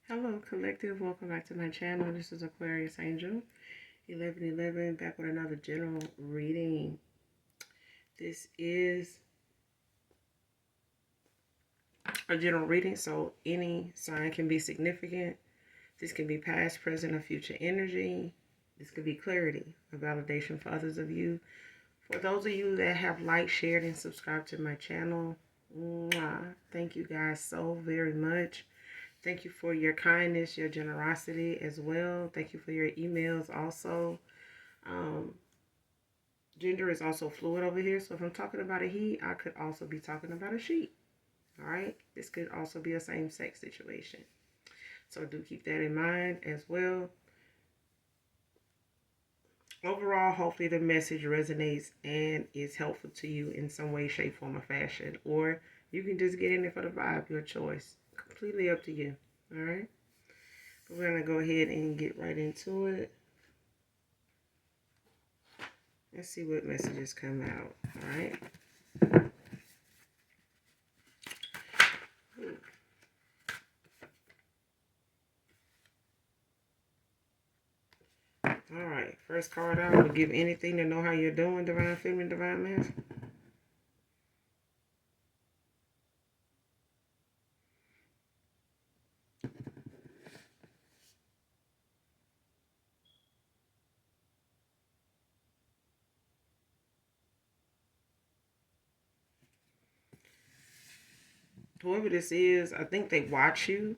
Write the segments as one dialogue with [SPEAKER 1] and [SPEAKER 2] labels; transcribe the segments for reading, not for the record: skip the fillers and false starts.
[SPEAKER 1] Hello, collective. Welcome back to my channel. This is Aquarius Angel 1111 back with another general reading. This is a general reading, so any sign can be significant. This can be past, present, or future energy. This could be clarity, a validation for others of you. For those of you that have liked, shared, and subscribed to my channel, thank you guys so very much. Thank you for your kindness, your generosity as well. Thank you for your emails also. Gender is also fluid over here. So if I'm talking about a he, I could also be talking about a she. All right. This could also be a same-sex situation. So do keep that in mind as well. Overall, hopefully the message resonates and is helpful to you in some way, shape, form, or fashion. Or you can just get in it for the vibe, your choice. Completely up to you. All right. But we're going to go ahead and get right into it. Let's see what messages come out. All right. All right. First card out. Will give anything to know how you're doing, Divine Feminine, Divine Masculine. Whoever this is, I think they watch you.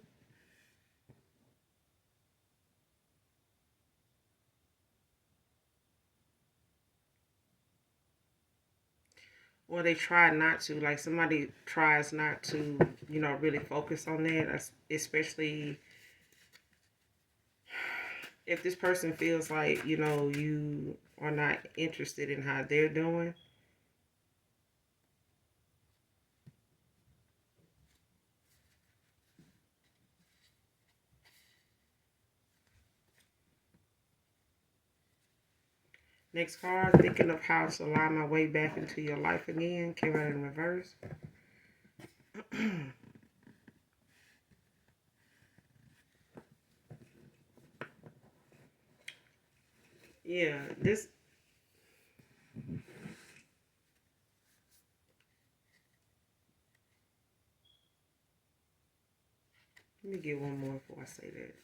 [SPEAKER 1] Or they try not to. Like somebody tries not to, really focus on that. Especially if this person feels like, you are not interested in how they're doing. Next card, thinking of how to allow my way back into your life again. Came out in reverse. Yeah, this. Let me get one more before I say that.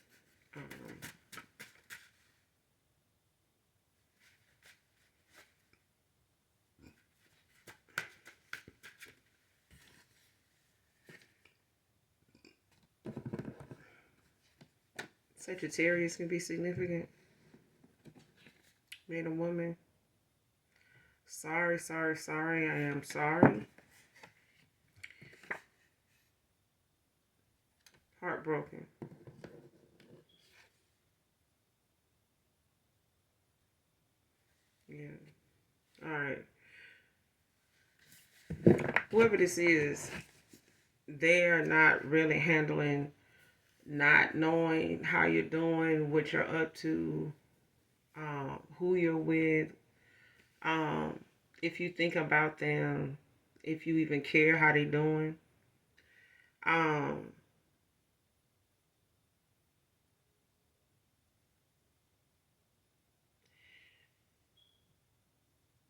[SPEAKER 1] Sagittarius can be significant. Man or woman. Sorry, sorry, sorry. I am sorry. Heartbroken. Yeah. All right. Whoever this is, they are not really handling not knowing how you're doing, what you're up to, who you're with. If you think about them, if you even care how they're doing.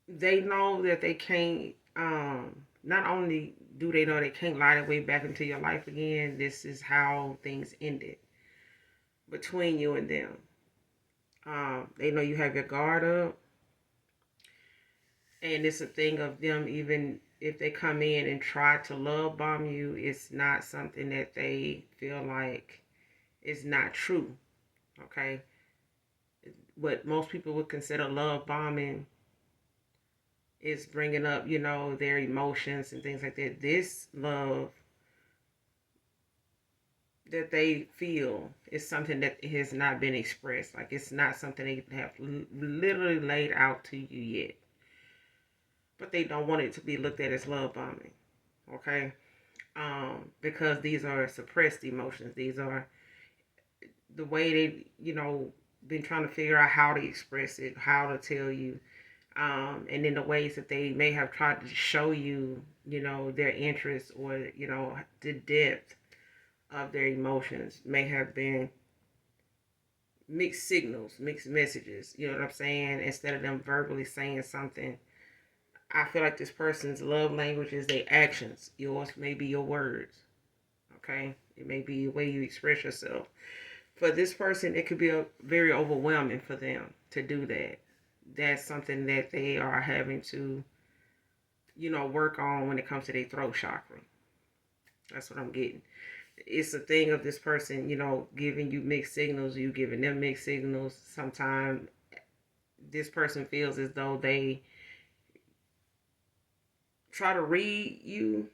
[SPEAKER 1] They know that they can't, not only do they know they can't lie their way back into your life again, this is how things ended between you and them. They know you have your guard up. And it's a thing of them, even if they come in and try to love bomb you, it's not something that they feel like is not true. Okay? What most people would consider love bombing is bringing up, their emotions and things like that. This love that they feel is something that has not been expressed. Like it's not something they have literally laid out to you yet. But they don't want it to be looked at as love bombing. Okay? Because these are suppressed emotions. These are the way they, been trying to figure out how to express it, how to tell you. And in the ways that they may have tried to show you, their interest or, the depth of their emotions may have been mixed signals, mixed messages. You know what I'm saying? Instead of them verbally saying something, I feel like this person's love language is their actions. Yours may be your words. Okay? It may be the way you express yourself. For this person, it could be very overwhelming for them to do that. That's something that they are having to, work on when it comes to their throat chakra. That's what I'm getting. It's a thing of this person, giving you mixed signals, you giving them mixed signals. Sometimes this person feels as though they try to read you,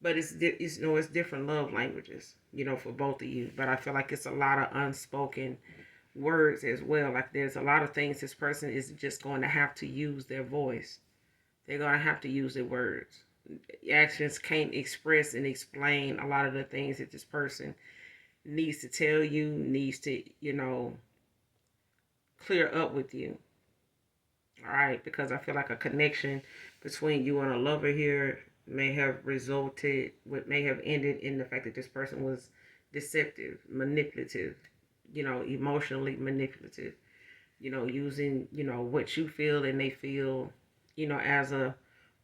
[SPEAKER 1] but it's different love languages, for both of you. But I feel like it's a lot of unspoken words as well. Like there's a lot of things this person is just going to have to use their voice. They're going to have to use their words. Actions can't express and explain a lot of the things that this person needs to tell you, needs to, clear up with you. All right, because I feel like a connection between you and a lover here may have ended in the fact that this person was deceptive, manipulative, emotionally manipulative, using, what you feel and they feel, as a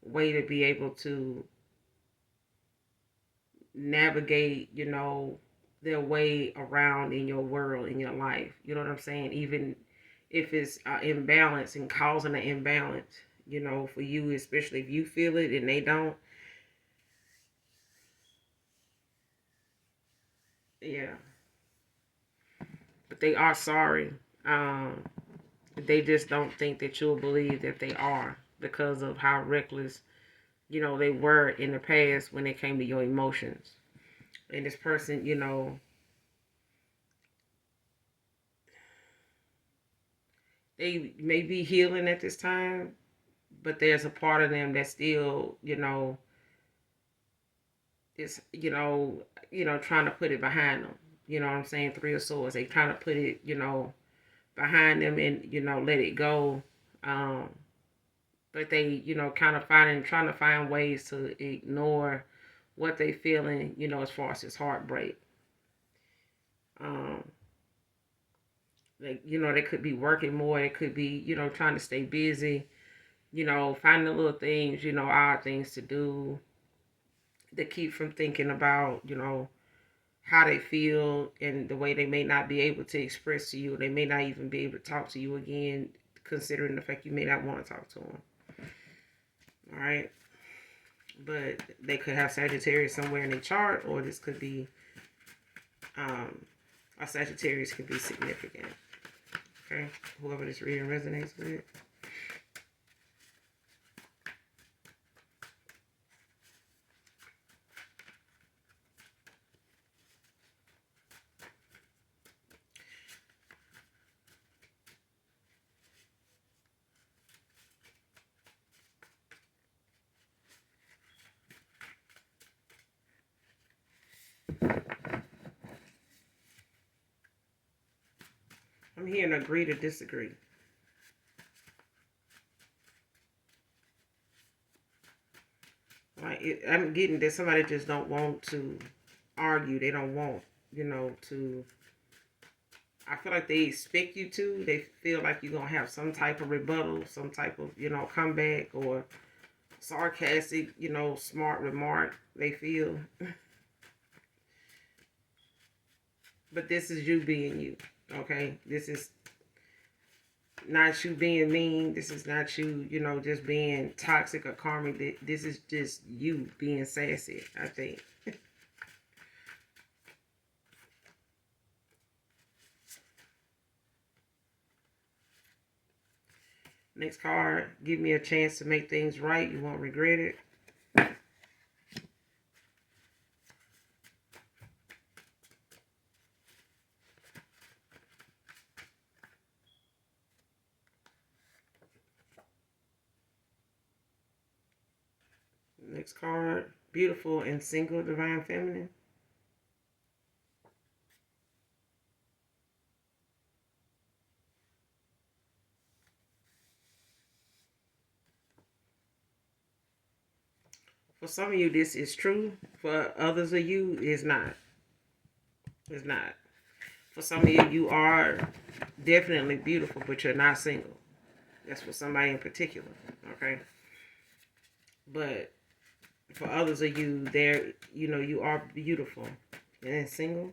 [SPEAKER 1] way to be able to navigate, their way around in your world, in your life. You know what I'm saying? Even if it's imbalance and causing an imbalance, for you, especially if you feel it and they don't. Yeah. But they are sorry. They just don't think that you'll believe that they are because of how reckless, they were in the past when it came to your emotions. And this person, they may be healing at this time, but there's a part of them that still, is, trying to put it behind them. You know what I'm saying? Three of Swords. They trying to put it, behind them and, let it go. But they, kind of trying to find ways to ignore what they feeling, as far as this heartbreak. Um, they could be working more. They could be, trying to stay busy, finding little things, odd things to do that keep from thinking about, how they feel and the way they may not be able to express to you. They may not even be able to talk to you again, considering the fact you may not want to talk to them. All right. But they could have Sagittarius somewhere in their chart, or this could be a Sagittarius could be significant. Okay. Whoever this reading resonates with. I'm hearing agree to disagree. I'm getting that somebody just don't want to argue. They don't want, to. I feel like they expect you to. They feel like you're going to have some type of rebuttal, some type of, comeback or sarcastic, smart remark. They feel. But this is you being you. Okay? This is not you being mean. This is not you, just being toxic or karmic. This is just you being sassy, I think. Next card, give me a chance to make things right. You won't regret it. Next card, beautiful and single, divine feminine. For some of you, this is true. For others of you, it's not. It's not. For some of you, you are definitely beautiful, but you're not single. That's for somebody in particular, okay? But for others of you, there, you are beautiful and single.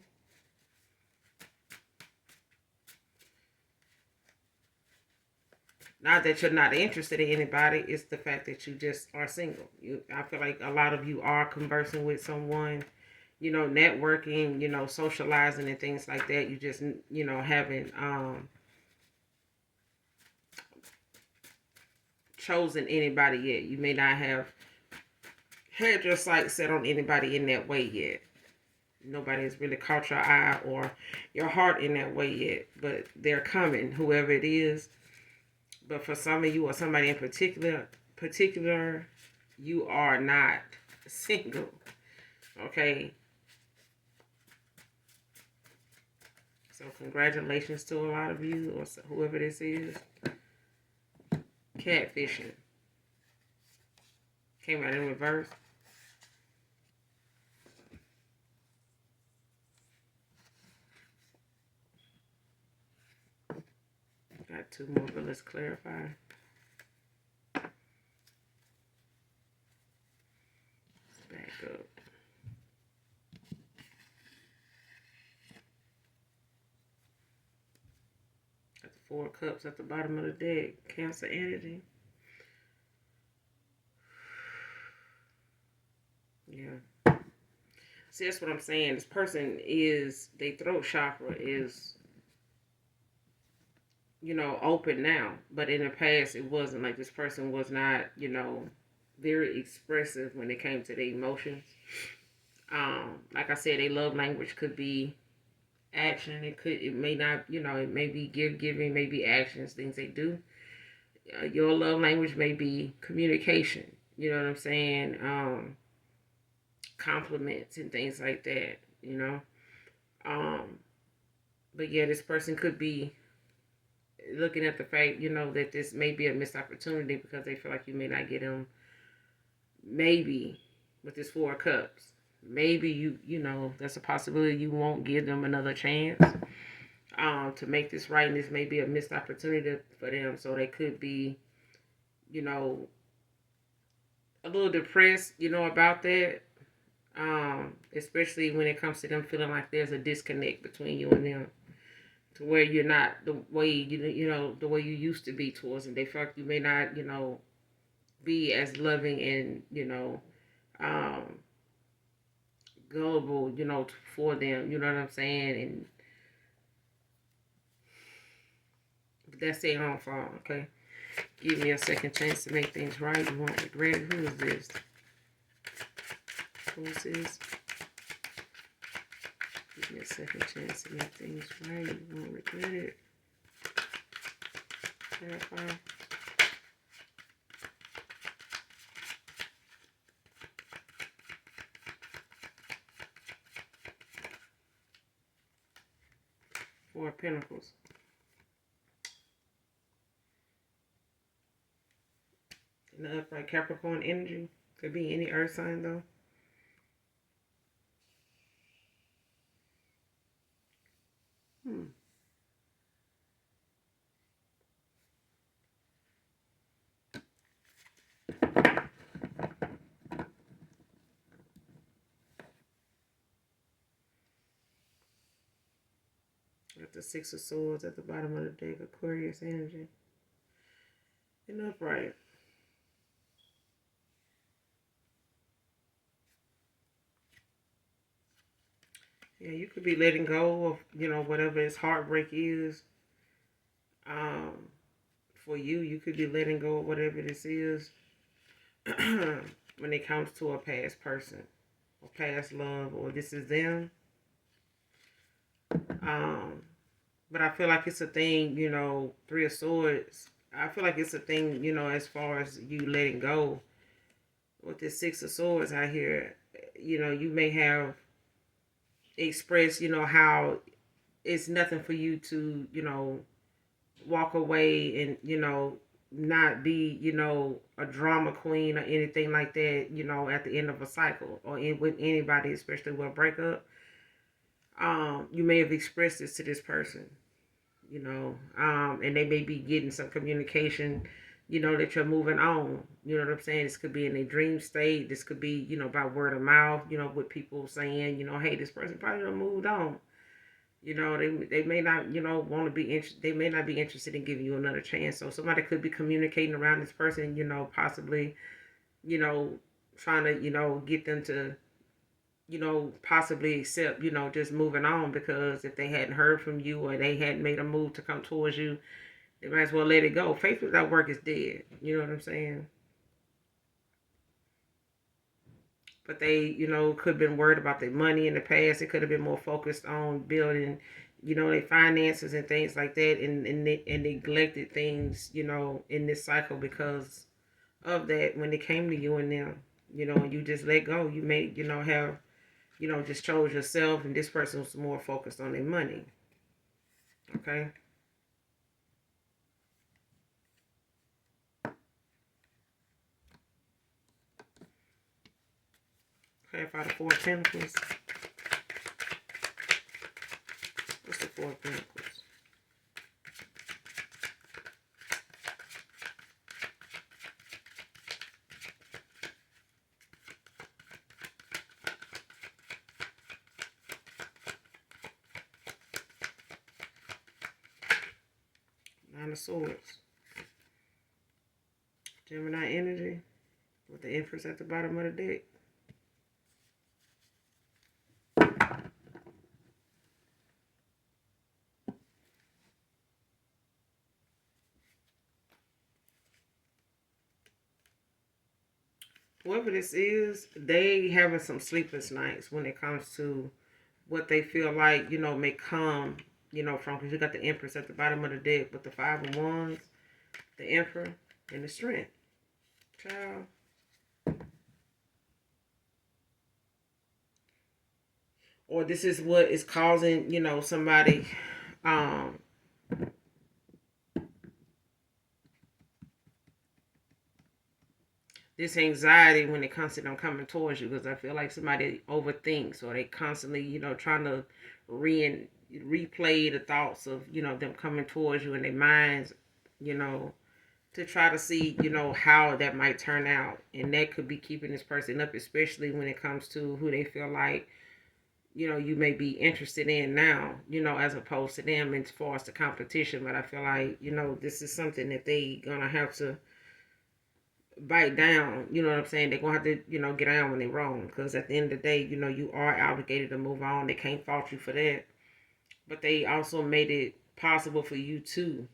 [SPEAKER 1] Not that you're not interested in anybody, it's the fact that you just are single. I feel like a lot of you are conversing with someone, networking, socializing and things like that. You just, haven't chosen anybody yet. You may not have had your sights set on anybody in that way yet. Nobody has really caught your eye or your heart in that way yet, but they're coming, whoever it is. But for some of you or somebody in particular, you are not single. Okay. So congratulations to a lot of you or whoever this is. Catfishing. Came out in reverse. Got two more, but let's clarify. Back up. Got the 4 cups at the bottom of the deck. Cancer energy. Yeah. See, that's what I'm saying. This person is, their throat chakra is, open now. But in the past, it wasn't. Like, this person was not, very expressive when it came to their emotions. Like I said, their love language could be action. It may not, it may be giving, maybe actions, things they do. Your love language may be communication. You know what I'm saying? Compliments and things like that, But yeah, this person could be looking at the fact, that this may be a missed opportunity because they feel like you may not get them. Maybe with this 4 cups, maybe that's a possibility you won't give them another chance to make this right, and this may be a missed opportunity for them. So they could be, a little depressed, about that. Especially when it comes to them feeling like there's a disconnect between you and them, to where you're not the way the way you used to be towards them. They feel like you may not, be as loving and gullible, for them. You know what I'm saying? And that's their own fault. Okay, give me a second chance to make things right. You won't regret it. Who is this? Who is this? Give me a second chance to make things right. You won't regret it. Clarify. Four of Pentacles. In the upright, Capricorn energy. Could be any earth sign though. Got the 6 of Swords at the bottom of the deck, Aquarius energy. And upright. Yeah, you could be letting go of, whatever this heartbreak is. For you, you could be letting go of whatever this is when it comes to a past person or past love, or this is them. But I feel like it's a thing, 3 of Swords. I feel like it's a thing, as far as you letting go. With this 6 of Swords out here, you may have expressed, how it's nothing for you to, walk away and, not be, a drama queen or anything like that, at the end of a cycle or with anybody, especially with a breakup. You may have expressed this to this person, and they may be getting some communication, that you're moving on. You know what I'm saying? This could be in a dream state. This could be, by word of mouth, with people saying, hey, this person probably done moved on. They may not, want to be interested. They may not be interested in giving you another chance. So somebody could be communicating around this person, possibly, you know, trying to, get them to, possibly accept, just moving on, because if they hadn't heard from you or they hadn't made a move to come towards you, they might as well let it go. Faith without work is dead. You know what I'm saying? But they, could have been worried about their money in the past. It could have been more focused on building, their finances and things like that, and neglected things, in this cycle because of that. When it came to you and them, you just let go. You may, have, just chose yourself, and this person was more focused on their money. Okay. Okay, for the Four of Pentacles. What's the Four of Pentacles? Nine of Swords. Gemini energy with the Empress at the bottom of the deck. Whoever this is, they having some sleepless nights when it comes to what they feel like, may come, from, because you got the Empress at the bottom of the deck with the Five of Wands, the Emperor, and the Strength. Child. Or this is what is causing, somebody, this anxiety when it comes to them coming towards you, because I feel like somebody overthinks, or they constantly, trying to replay the thoughts of, them coming towards you in their minds, to try to see, how that might turn out. And that could be keeping this person up, especially when it comes to who they feel like, you may be interested in now, as opposed to them as far as the competition. But I feel like, this is something that they gonna have to bite down. You know what I'm saying? They're gonna have to, get down when they're wrong. Because at the end of the day, you are obligated to move on. They can't fault you for that. But they also made it possible for you to,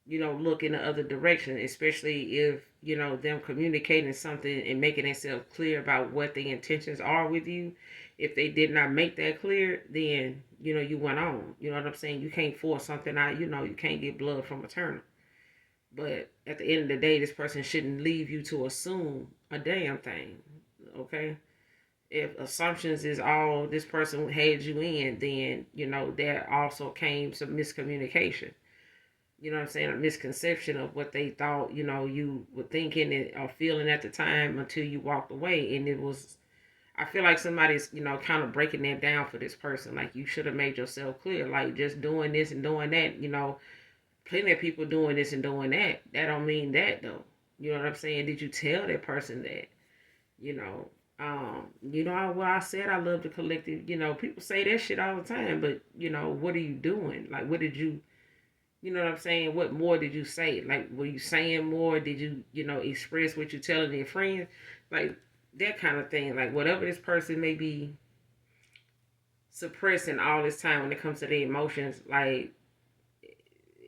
[SPEAKER 1] look in the other direction, especially if, them communicating something and making themselves clear about what their intentions are with you. If they did not make that clear, then, you went on. You know what I'm saying? You can't force something out. You can't get blood from a turnip. But at the end of the day, this person shouldn't leave you to assume a damn thing. Okay? If assumptions is all this person had you in, then, there also came some miscommunication. You know what I'm saying? A misconception of what they thought, you were thinking or feeling at the time until you walked away. And it was, I feel like somebody's, kind of breaking that down for this person. Like, you should have made yourself clear. Like, just doing this and doing that, plenty of people doing this and doing that. That don't mean that, though. You know what I'm saying? Did you tell that person that? What I said, I love the collective. People say that shit all the time, but, what are you doing? Like, what did you, what I'm saying? What more did you say? Like, were you saying more? Did you, express what you're telling your friends? Like, that kind of thing. Like, whatever this person may be suppressing all this time when it comes to their emotions, like,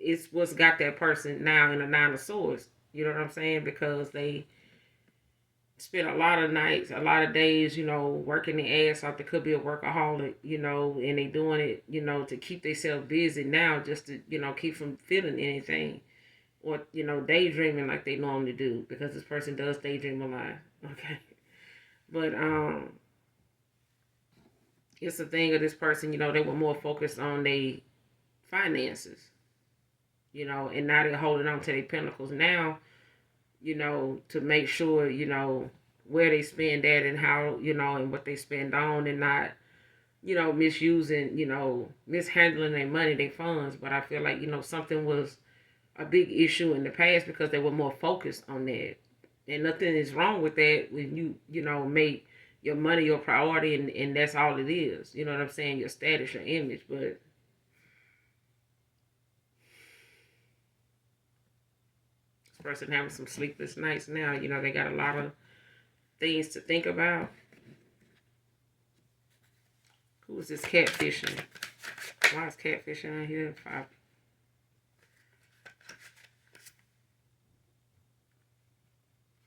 [SPEAKER 1] it's what's got that person now in the Nine of Swords. You know what I'm saying? Because they spend a lot of nights, a lot of days, working the ass off. They could be a workaholic, and they doing it, to keep themselves busy now, just to, keep from feeling anything, or, daydreaming like they normally do, because this person does daydream a lot. Okay. But, it's a thing of this person, they were more focused on their finances, and now they're holding on to their pentacles now, to make sure, where they spend that and how, and what they spend on, and not misusing, mishandling their money, their funds. But I feel like, something was a big issue in the past because they were more focused on that. And nothing is wrong with that when make your money your priority, and that's all it is. You know what I'm saying? Your status, your image. But this person having some sleepless nights now, they got a lot of things to think about. Who is this catfishing? Why is catfishing on here?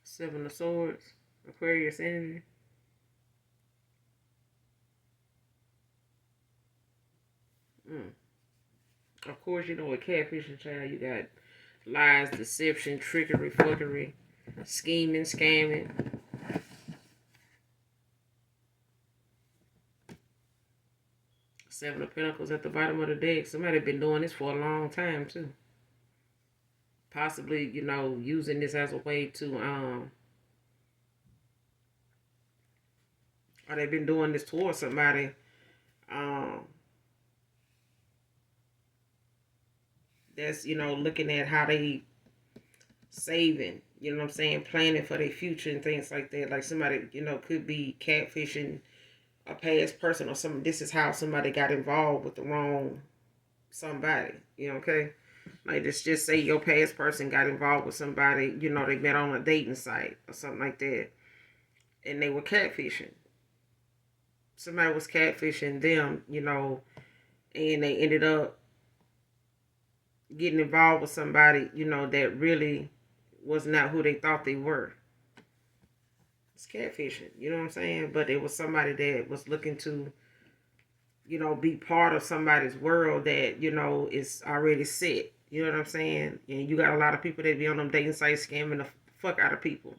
[SPEAKER 1] Seven of Swords. Aquarius energy. Of course, with catfishing, child, you got lies, deception, trickery, fuckery, scheming, scamming. Seven of Pentacles at the bottom of the deck. Somebody been doing this for a long time, too. Possibly, using this as a way to, or they've been doing this towards somebody, that's, looking at how they saving, planning for their future and things like that. Like somebody, could be catfishing a past person or something. This is how somebody got involved with the wrong somebody, okay? Like, let's just say your past person got involved with somebody, they met on a dating site or something like that, and they were catfishing. Somebody was catfishing them, and they ended up getting involved with somebody, that really was not who they thought they were. It's catfishing, you know what I'm saying? But it was somebody that was looking to, be part of somebody's world that, is already set. You know what I'm saying? And you got a lot of people that be on them dating sites scamming the fuck out of people,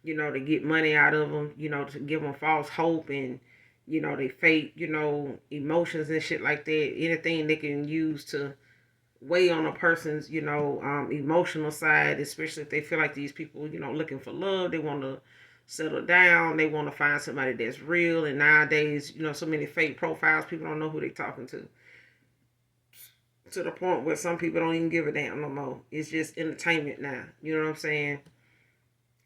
[SPEAKER 1] to get money out of them, to give them false hope and, they fake, emotions and shit like that. Anything they can use to weigh on a person's, emotional side, especially if they feel like these people, looking for love. They want to settle down. They want to find somebody that's real. And nowadays, so many fake profiles, people don't know who they're talking to. To the point where some people don't even give a damn no more. It's just entertainment now. You know what I'm saying?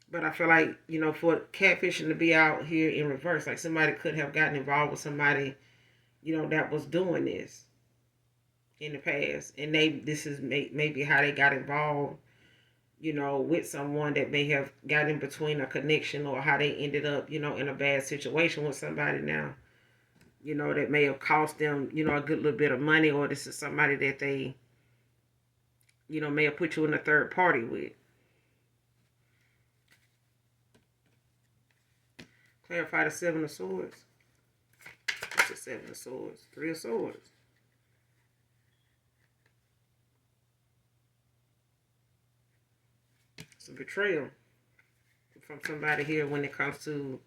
[SPEAKER 1] But I feel like, for catfishing to be out here in reverse, like somebody could have gotten involved with somebody, that was doing this in the past. And this is maybe how they got involved, with someone that may have got in between a connection, or how they ended up, in a bad situation with somebody now, that may have cost them, a good little bit of money, or this is somebody that they, may have put you in a third party with. Clarify the Seven of Swords. What's the Seven of Swords? Three of Swords. It's a betrayal from somebody here when it comes to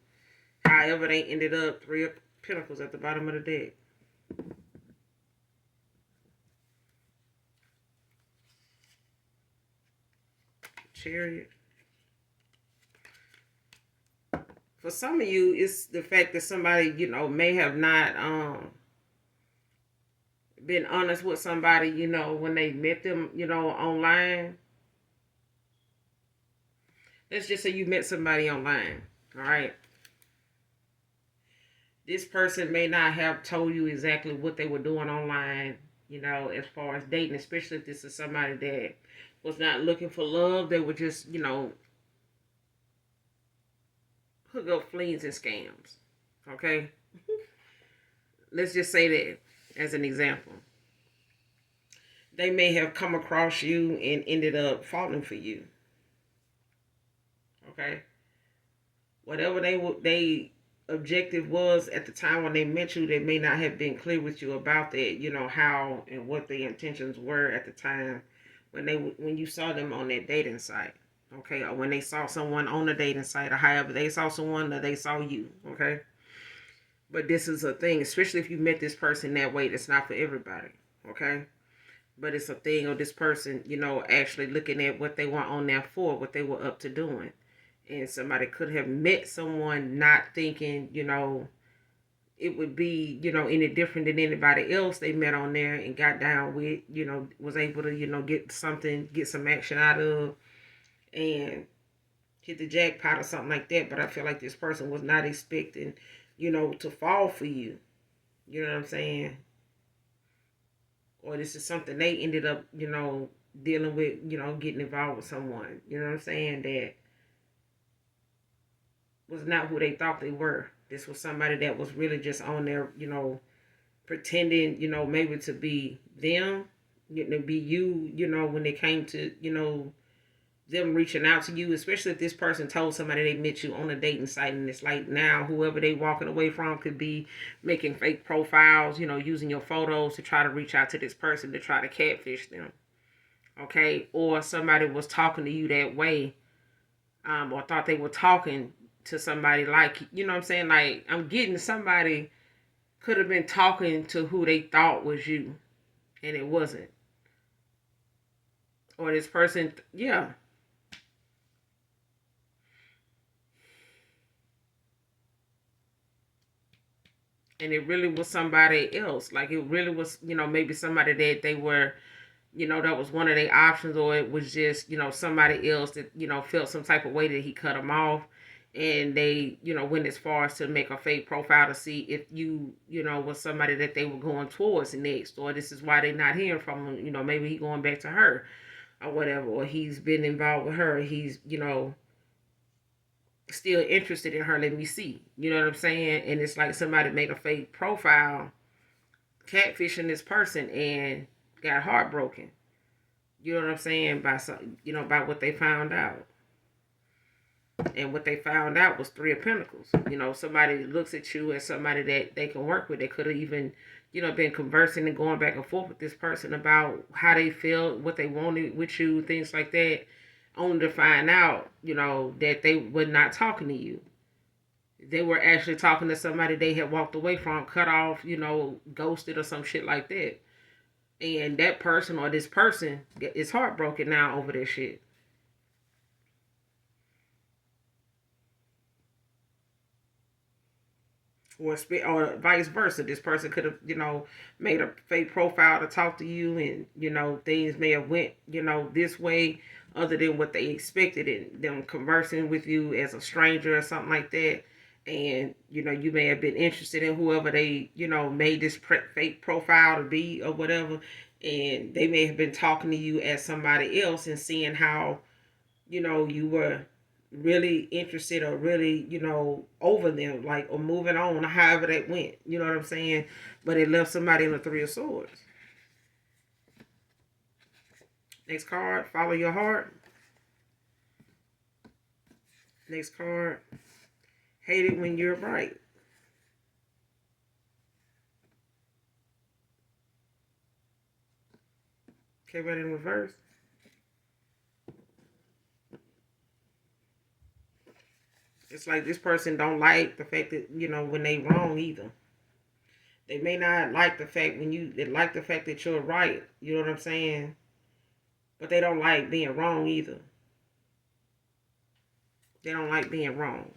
[SPEAKER 1] however they ended up. Three of Pentacles at the bottom of the deck. Chariot. For some of you, it's the fact that somebody, may have not been honest with somebody, when they met them, online. Let's just say you met somebody online, all right? This person may not have told you exactly what they were doing online, as far as dating, especially if this is somebody that was not looking for love. They were just, hook up fleas and scams, okay? Let's just say that as an example. They may have come across you and ended up falling for you. Okay, whatever they objective was at the time when they met you, they may not have been clear with you about that. How and what the intentions were at the time when you saw them on that dating site. Okay, or when they saw someone on the dating site, or however they saw someone, or they saw you. Okay, but this is a thing, especially if you met this person that way. It's not for everybody. Okay. But it's a thing of this person, actually looking at what they were on there for, what they were up to doing. And somebody could have met someone not thinking, it would be, any different than anybody else they met on there and got down with, was able to, get something, get some action out of, and hit the jackpot or something like that. But I feel like this person was not expecting, to fall for you. You know what I'm saying? Or this is something they ended up, dealing with, getting involved with someone. You know what I'm saying? That was not who they thought they were. This was somebody that was really just on there, pretending, maybe to be them, to be you, when it came to, them reaching out to you, especially if this person told somebody they met you on a dating site, and it's like now whoever they walking away from could be making fake profiles, using your photos to try to reach out to this person to try to catfish them. Okay, or somebody was talking to you that way, or thought they were talking to somebody like, you know what I'm saying? Like, I'm getting somebody could have been talking to who they thought was you, and it wasn't. Or this person, yeah. And it really was somebody else. Like, it really was, maybe somebody that they were, that was one of their options, or it was just, somebody else that, felt some type of way that he cut them off. And they, went as far as to make a fake profile to see if you, was somebody that they were going towards next, or this is why they're not hearing from him. Maybe he going back to her or whatever, or he's been involved with her. He's, still interested in her. Let me see. You know what I'm saying? And it's like somebody made a fake profile catfishing this person and got heartbroken. You know what I'm saying? By some, by what they found out. And what they found out was Three of Pentacles. Somebody looks at you as somebody that they can work with. They could have even, been conversing and going back and forth with this person about how they felt, what they wanted with you, things like that, only to find out, that they were not talking to you. They were actually talking to somebody they had walked away from, cut off, ghosted or some shit like that. And that person or this person is heartbroken now over this shit. Or vice versa. This person could have, made a fake profile to talk to you, and things may have went, this way, other than what they expected, and them conversing with you as a stranger or something like that. And you may have been interested in whoever they, made this fake profile to be or whatever, and they may have been talking to you as somebody else and seeing how, you were really interested or really, over them, like, or moving on, or however that went. You know what I'm saying? But it left somebody in the Three of Swords. Next card, follow your heart. Next card, hate it when you're right. Okay, right in reverse. It's like this person don't like the fact that, when they wrong either. They may not like the fact they like the fact that you're right. You know what I'm saying? But they don't like being wrong either. They don't like being wrong.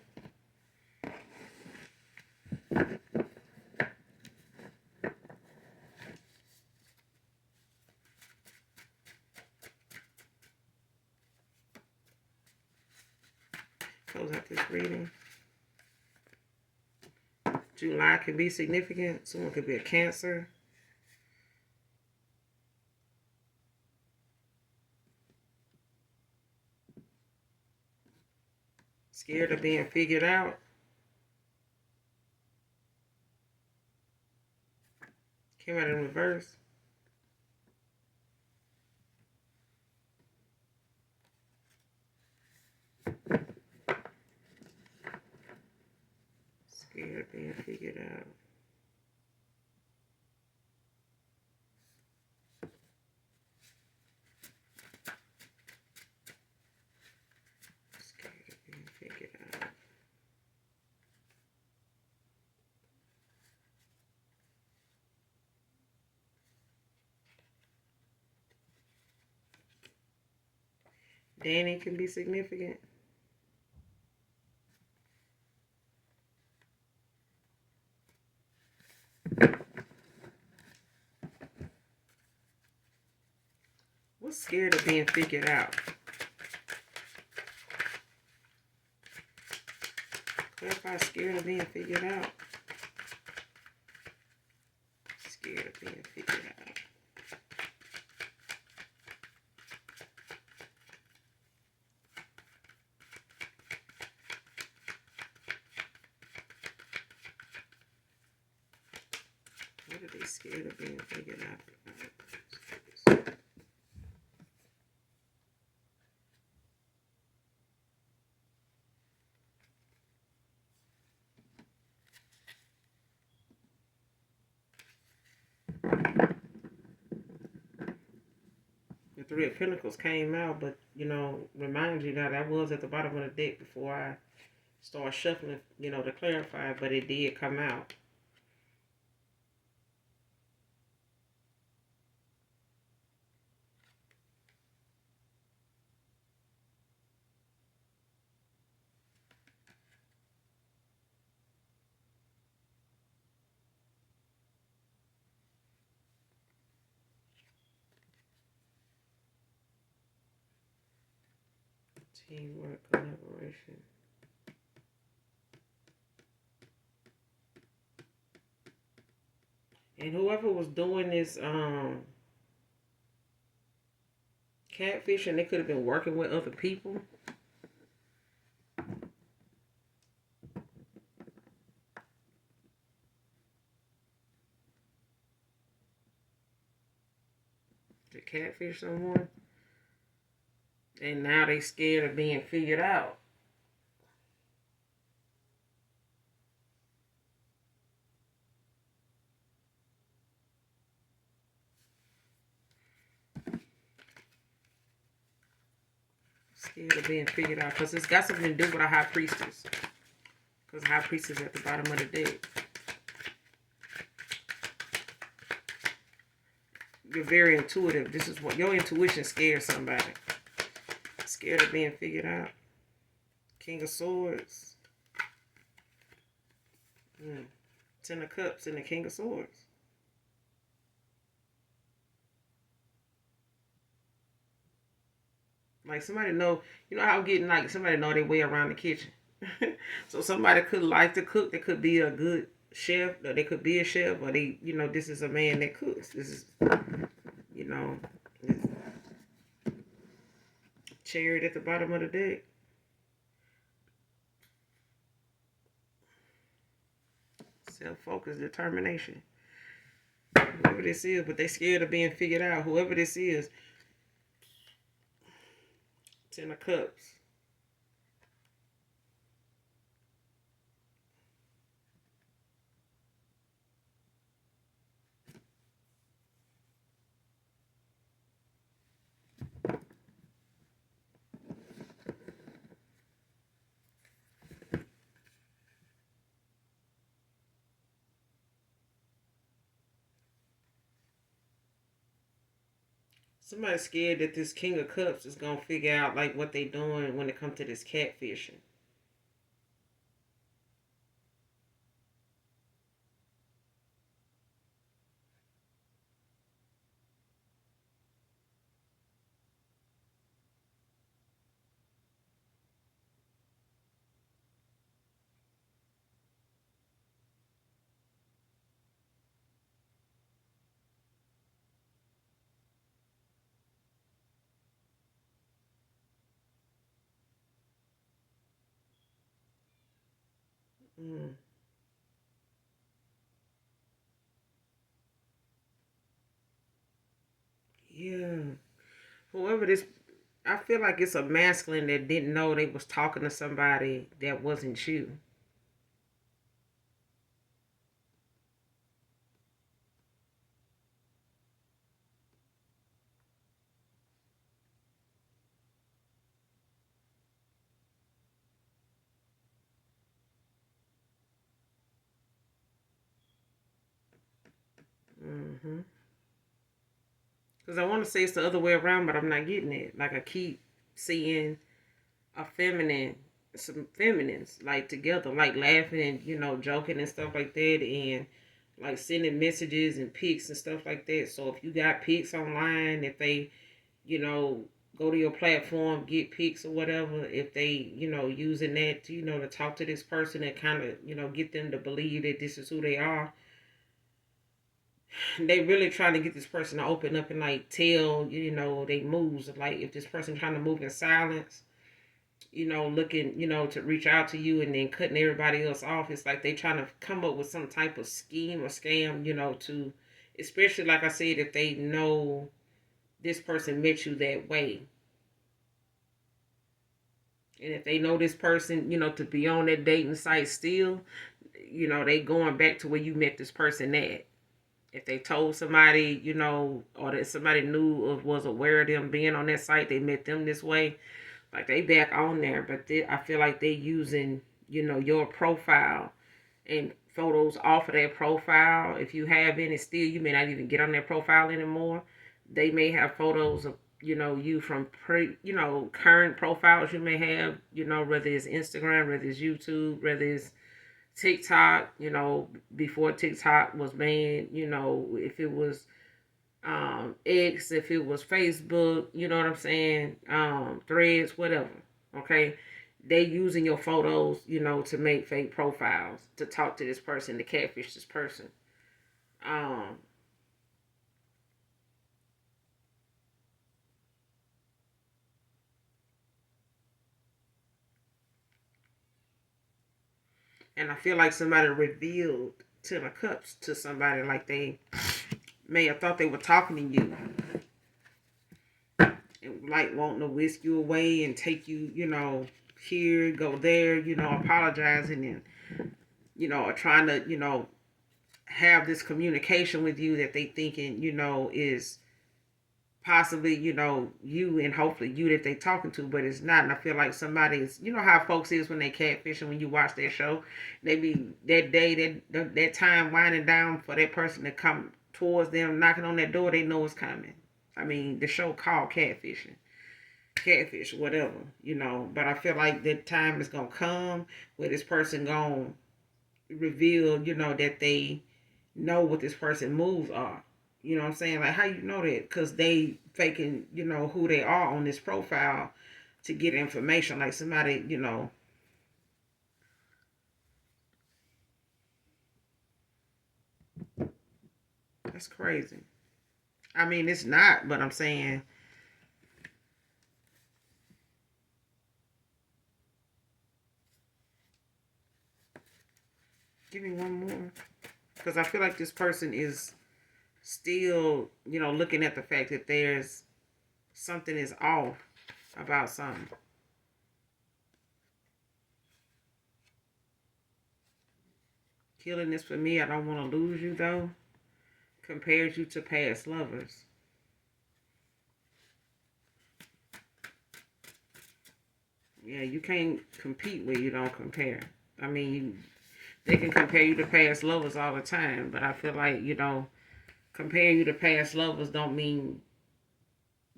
[SPEAKER 1] Close out this reading. July can be significant. Someone could be a Cancer. Scared of being figured out. Came out in reverse. Scared of being figured out. Scared of being figured out. Danny can be significant. scared of being figured out. Clarify scared of being figured out. Scared of being figured out. What are they scared of being figured out? The Three of Pentacles came out, but, you know, remind you that I was at the bottom of the deck before I started shuffling, you know, to clarify, but it did come out. Teamwork, collaboration. And whoever was doing this catfishing, they could have been working with other people. To catfish someone. And now they scared of being figured out. Scared of being figured out. Because it's got something to do with a high priestess. Because high priestess at the bottom of the deck. You're very intuitive. This is what your intuition scares somebody. Scared of being figured out. King of Swords. Ten of Cups and the King of Swords. Like somebody know, you know how I'm getting like somebody know their way around the kitchen. So somebody could like to cook. They could be a good chef, or they could be a chef, or they, you know, this is a man that cooks. This is, you know, Chariot at the bottom of the deck. Self-focus, determination. Whoever this is, but they scared of being figured out. Whoever this is. Ten of Cups. Somebody's scared that this King of Cups is going to figure out like what they doing when it comes to this catfishing. Yeah. Whoever this, I feel like it's a masculine that didn't know they was talking to somebody that wasn't you. Because I want to say it's the other way around, but I'm not getting it. Like I keep seeing a feminine, some feminines like together, like laughing and, you know, joking and stuff like that, and like sending messages and pics and stuff like that. So if you got pics online, if they, you know, go to your platform, get pics or whatever, if they, using that to, to talk to this person and kind of, get them to believe that this is who they are, they really trying to get this person to open up and like tell, they moves. Like if this person trying to move in silence, looking, to reach out to you and then cutting everybody else off. It's like they trying to come up with some type of scheme or scam, to, especially like I said, if they know this person met you that way. And if they know this person, to be on that dating site still, they going back to where you met this person at. If they told somebody, or that somebody knew or was aware of them being on that site, they met them this way, like they back on there. But I feel like they using, your profile and photos off of that profile. If you have any still, you may not even get on that profile anymore. They may have photos of, you from current profiles you may have, whether it's Instagram, whether it's YouTube, whether it's TikTok, before TikTok was banned, if it was X, if it was Facebook, you know what I'm saying, Threads, whatever. Okay, they using your photos, to make fake profiles, to talk to this person, to catfish this person. Um, and I feel like somebody revealed 10 of Cups to somebody, like they may have thought they were talking to you, and like wanting to whisk you away and take you, here, go there, apologizing and, trying to, have this communication with you that they thinking, is possibly, you and hopefully you that they talking to, but it's not. And I feel like somebody's, how folks is when they catfishing, when you watch their show, they be that day, that time winding down for that person to come towards them, knocking on that door, they know it's coming. I mean, the show called Catfishing. Catfish, whatever, but I feel like that time is gonna come where this person gonna reveal, that they know what this person moves are. You know what I'm saying? Like, how you know that? Because they faking, who they are on this profile to get information. Like somebody, that's crazy. I mean, it's not, but I'm saying, give me one more. Because I feel like this person is still, looking at the fact that there's something is off about something. Killing this for me, I don't want to lose you though. Compares you to past lovers. Yeah, you can't compete where you don't compare. I mean, they can compare you to past lovers all the time, but I feel like, comparing you to past lovers don't mean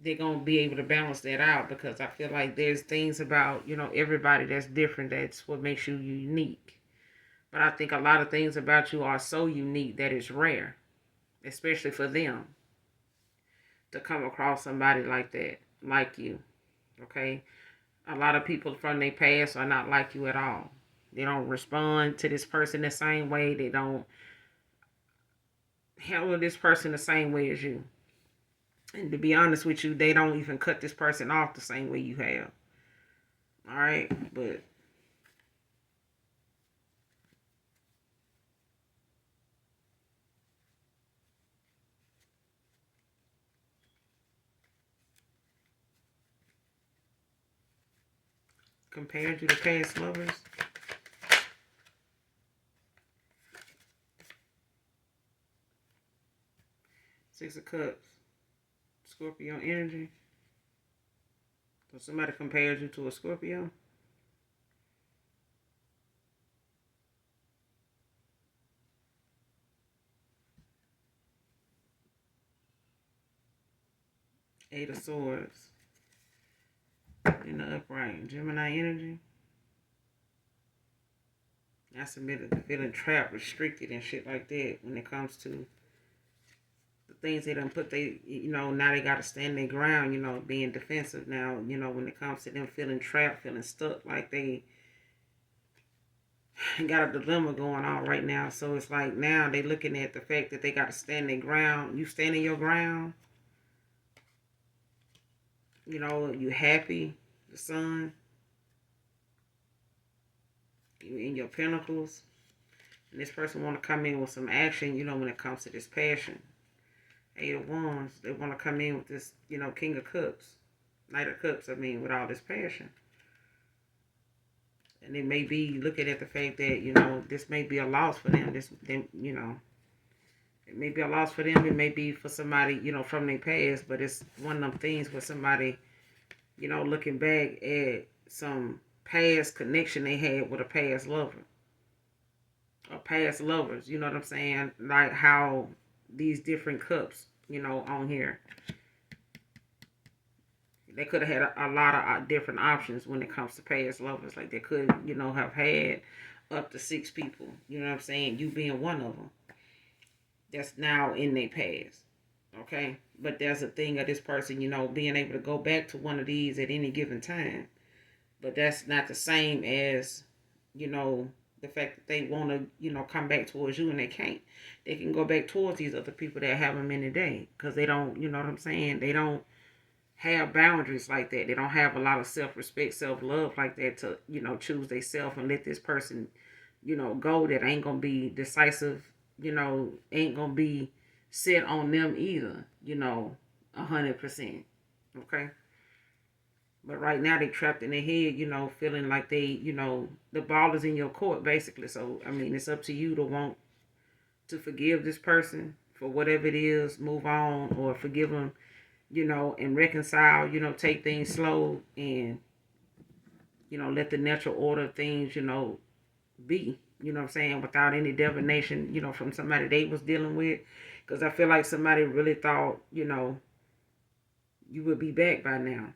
[SPEAKER 1] they're going to be able to balance that out, because I feel like there's things about, everybody that's different. That's what makes you unique. But I think a lot of things about you are so unique that it's rare, especially for them to come across somebody like that, like you. Okay? A lot of people from their past are not like you at all. They don't respond to this person the same way. They don't handle this person the same way as you. And to be honest with you, they don't even cut this person off the same way you have. All right? But compared to the past lovers, 6 of Cups, Scorpio energy. So somebody compares you to a Scorpio. 8 of Swords in the upright. Gemini energy. I submitted to feeling trapped, restricted, and shit like that when it comes to The things they done put, now they got to stand their ground, being defensive now, when it comes to them feeling trapped, feeling stuck, like they got a dilemma going on right now. So it's like now they looking at the fact that they got to stand their ground. You standing your ground, you happy, the sun, you in your pinnacles. And this person want to come in with some action, when it comes to this passion. Eight of Wands, they want to come in with this, King of Cups, Knight of Cups, with all this passion. And they may be looking at the fact that, this may be a loss for them. It may be a loss for them. It may be for somebody, from their past. But it's one of them things where somebody, looking back at some past connection they had with a past lover. Or past lovers, you know what I'm saying? Like how these different cups, on here. They could have had a lot of different options when it comes to past lovers. Like they could, have had up to 6 people. You know what I'm saying? You being one of them. That's now in their past. Okay? But there's a thing of this person, being able to go back to one of these at any given time. But that's not the same as, the fact that they want to, come back towards you and they can't. They can go back towards these other people that have them in the day. Because they don't, you know what I'm saying? They don't have boundaries like that. They don't have a lot of self-respect, self-love like that to, choose they self and let this person, go that ain't going to be decisive, ain't going to be set on them either, 100%. Okay? But right now they trapped in their head, feeling like they, the ball is in your court basically. So, it's up to you to want to forgive this person for whatever it is, move on, or forgive them, and reconcile, take things slow and, let the natural order of things, be, what I'm saying, without any divination, from somebody they was dealing with. Because I feel like somebody really thought, you would be back by now.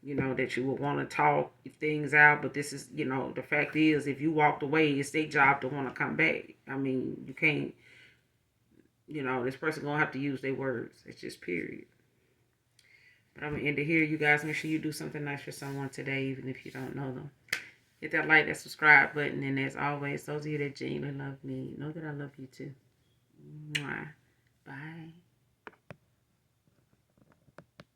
[SPEAKER 1] That you would want to talk things out, but this is, the fact is, if you walked away, it's their job to want to come back. You can't, this person gonna have to use their words. It's just period. But I'm gonna end it here. You guys, make sure you do something nice for someone today, even if you don't know them. Hit that like, that subscribe button, and as always, those of you that genuinely love me, know that I love you too. Mwah. Bye.